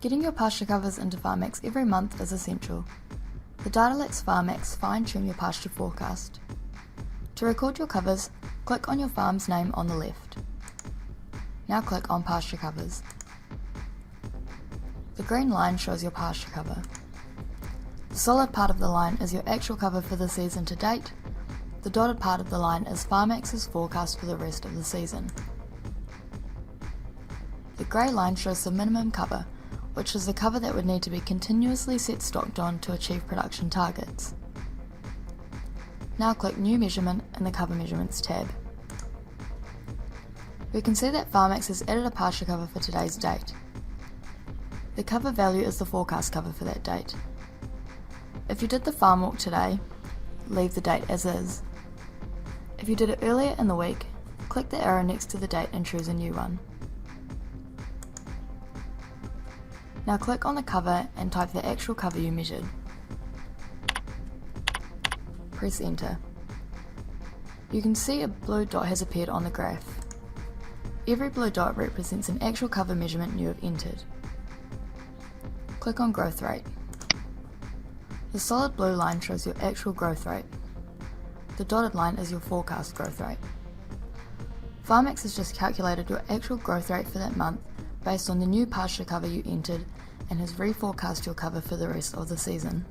Getting your pasture covers into Farmax every month is essential. The data lets Farmax fine-tune your pasture forecast. To record your covers, click on your farm's name on the left. Now click on Pasture Covers. The green line shows your pasture cover. The solid part of the line is your actual cover for the season to date. The dotted part of the line is Farmax's forecast for the rest of the season. The grey line shows the minimum cover, which is the cover that would need to be continuously set stocked on to achieve production targets. Now click New Measurement in the Cover Measurements tab. We can see that Farmax has added a pasture cover for today's date. The cover value is the forecast cover for that date. If you did the farm walk today, leave the date as is. If you did it earlier in the week, click the arrow next to the date and choose a new one. Now click on the cover and type the actual cover you measured. Press enter. You can see a blue dot has appeared on the graph. Every blue dot represents an actual cover measurement you have entered. Click on growth rate. The solid blue line shows your actual growth rate. The dotted line is your forecast growth rate. Farmax has just calculated your actual growth rate for that month based on the new pasture cover you entered and has reforecast your cover for the rest of the season.